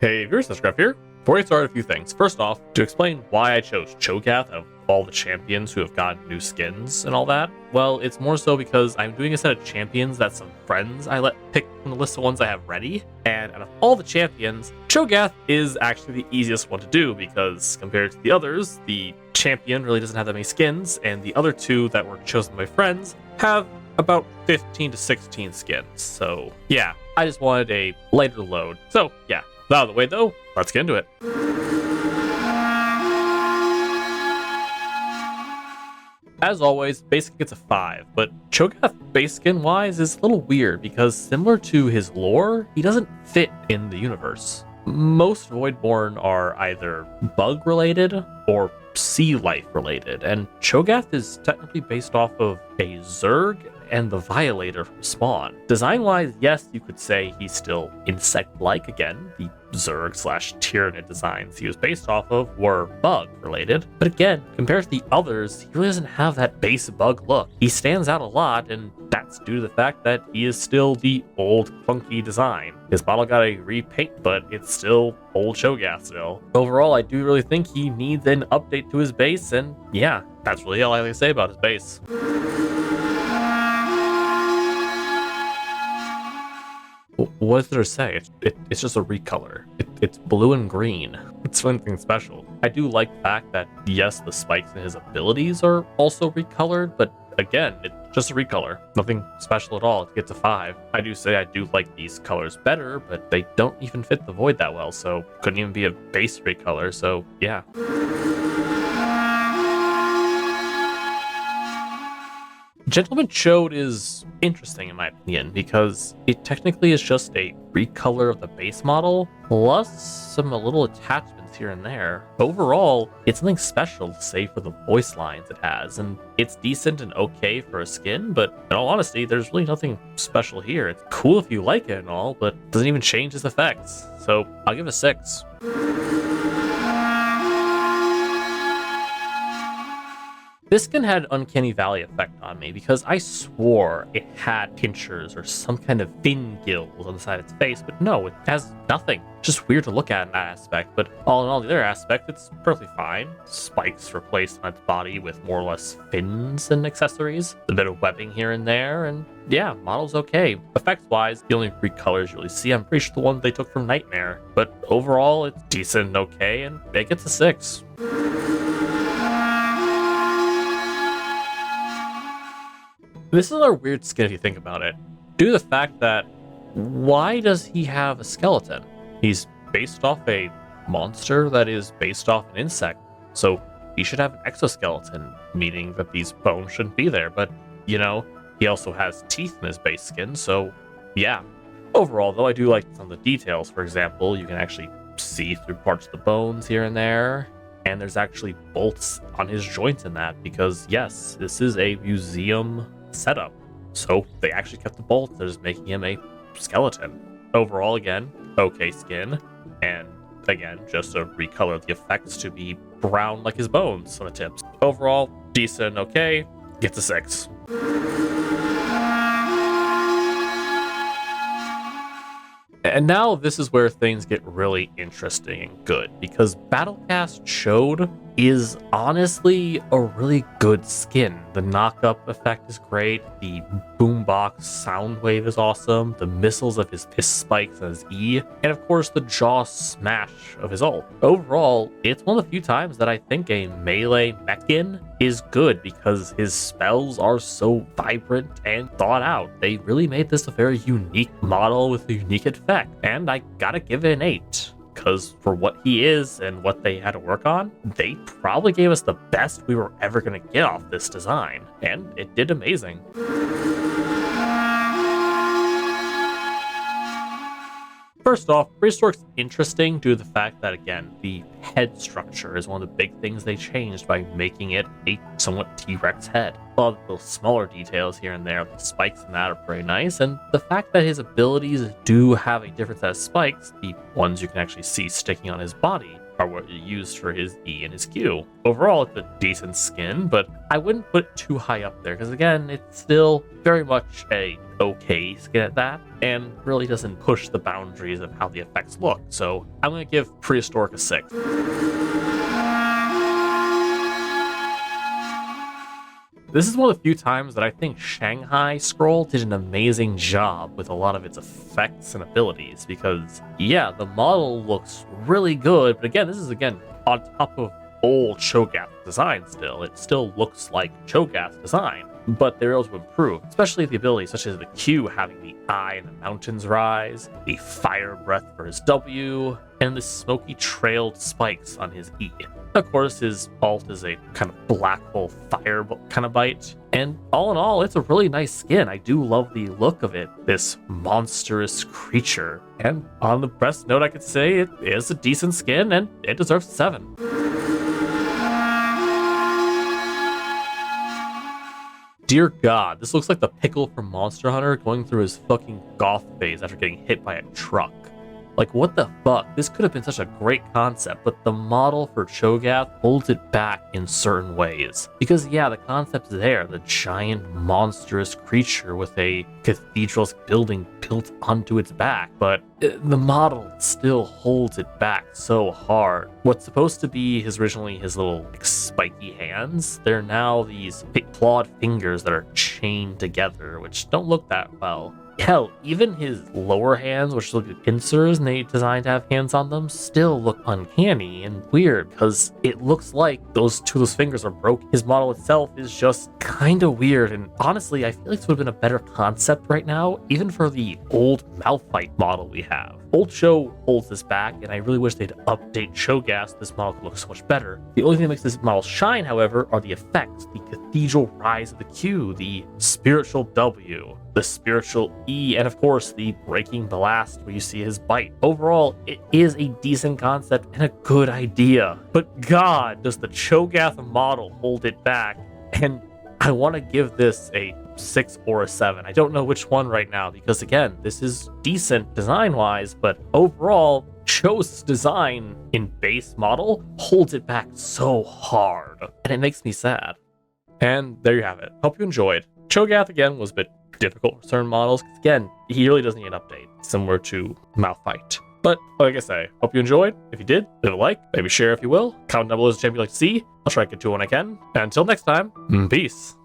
Hey viewers, Hexcraft here. Before we start, a few things. First off, to explain why I chose Cho'Gath of all the champions who have gotten new skins and all that, well, it's more so because I'm doing a set of champions that some friends I let pick from the list of ones I have ready, and out of all the champions, Cho'Gath is actually the easiest one to do because compared to the others, the champion really doesn't have that many skins, and the other two that were chosen by friends have about 15 to 16 skins. So yeah, I just wanted a lighter load. So yeah, out of the way though, let's get into it. As always, basic gets a 5, but Cho'Gath base skin wise is a little weird because similar to his lore, he doesn't fit in the universe. Most Voidborn are either bug related or sea life related, and Cho'Gath is technically based off of a Zerg and the Violator from Spawn. Design-wise, yes, you could say he's still insect-like again. The Zerg/Tyranid designs he was based off of were bug-related. But again, compared to the others, he really doesn't have that base bug look. He stands out a lot, and that's due to the fact that he is still the old, funky design. His model got a repaint, but it's still old Cho'Gath still. Overall, I do really think he needs an update to his base, and yeah, that's really all I have to say about his base. What is there to say? It's just a recolor. It's blue and green. It's something special. I do like the fact that, yes, the spikes in his abilities are also recolored, but again, it's just a recolor. Nothing special at all to get to 5. I do say I do like these colors better, but they don't even fit the void that well, so couldn't even be a base recolor, so yeah. Gentleman Chode is interesting in my opinion because it technically is just a recolor of the base model plus some little attachments here and there. Overall, it's something special to say for the voice lines it has, and it's decent and okay for a skin, but in all honesty, there's really nothing special here. It's cool if you like it and all, but it doesn't even change its effects, so I'll give it a 6. This skin had an Uncanny Valley effect on me because I swore it had pinchers or some kind of fin gills on the side of its face, but no, it has nothing. Just weird to look at in that aspect, but all in all, the other aspect, it's perfectly fine. Spikes replaced on its body with more or less fins and accessories, a bit of webbing here and there, and yeah, model's okay. Effects-wise, the only recolors you really see, I'm pretty sure the ones they took from Nightmare, but overall, it's decent and okay, and it gets a 6. This is another weird skin if you think about it, due to the fact that why does he have a skeleton? He's based off a monster that is based off an insect, so he should have an exoskeleton, meaning that these bones shouldn't be there, but, you know, he also has teeth in his base skin, so yeah. Overall, though, I do like some of the details. For example, you can actually see through parts of the bones here and there, and there's actually bolts on his joints in that, because yes, this is a museum setup, so they actually kept the bolts. They're just making him a skeleton. Overall, again, okay skin, and again, just to recolor the effects to be brown like his bones on the tips. Overall, decent, okay, gets a 6. And now this is where things get really interesting and good, because Battlecast Chode is honestly a really good skin. The knockup effect is great, the boombox sound wave is awesome, the missiles of his spikes and his E, and of course the jaw smash of his ult. Overall, it's one of the few times that I think a melee mechin is good because his spells are so vibrant and thought out. They really made this a very unique model with a unique effect, and I gotta give it an 8. Because for what he is and what they had to work on, they probably gave us the best we were ever going to get off this design, and it did amazing. First off, Prehistoric's interesting due to the fact that, again, the head structure is one of the big things they changed by making it a somewhat T-Rex head. A lot of the smaller details here and there, the spikes in that are pretty nice, and the fact that his abilities do have a different set of spikes, the ones you can actually see sticking on his body, are what you use for his E and his Q. Overall, it's a decent skin, but I wouldn't put it too high up there because again, it's still very much a okay skin at that, and really doesn't push the boundaries of how the effects look. So I'm gonna give Prehistoric a 6. This is one of the few times that I think Shan Hai Scroll did an amazing job with a lot of its effects and abilities, because yeah, the model looks really good, but again, this is on top of old Cho'Gath design still. It still looks like Cho'Gath design, but they're able to improve, especially the abilities such as the Q having the eye and the mountains rise, the fire breath for his W, and the smoky trailed spikes on his E. Of course, his alt is a kind of black hole fire kind of bite. And all in all, it's a really nice skin. I do love the look of it, this monstrous creature. And on the best note I could say, it is a decent skin and it deserves 7. Dear God, this looks like the pickle from Monster Hunter going through his fucking goth phase after getting hit by a truck. Like, what the fuck? This could have been such a great concept, but the model for Cho'Gath holds it back in certain ways. Because yeah, the concept's there, the giant monstrous creature with a cathedral's building built onto its back, but the model still holds it back so hard. What's supposed to be originally his little spiky hands, they're now these clawed fingers that are chained together, which don't look that well. Hell, even his lower hands, which look like pincers and they designed to have hands on them, still look uncanny and weird because it looks like those fingers are broken. His model itself is just kind of weird, and honestly, I feel like this would have been a better concept right now, even for the old Malphite model we have. Old Cho holds this back, and I really wish they'd update Cho'Gath so this model could look so much better. The only thing that makes this model shine, however, are the effects, the cathedral rise of the Q, the spiritual W, the spiritual E, and of course the breaking blast where you see his bite. Overall, it is a decent concept and a good idea, but God, does the Cho'Gath model hold it back, and I want to give this a 6 or a 7. I don't know which one right now because again, this is decent design-wise, but overall, Cho's design in base model holds it back so hard, and it makes me sad. And there you have it. Hope you enjoyed. Cho'Gath again was a bit difficult for certain models because again, he really doesn't need an update, similar to Malphite. But like I say, hope you enjoyed. If you did, leave a like, maybe share if you will. Comment down below as a champion you'd like to see. I'll try to get to it when I can. And until next time, peace.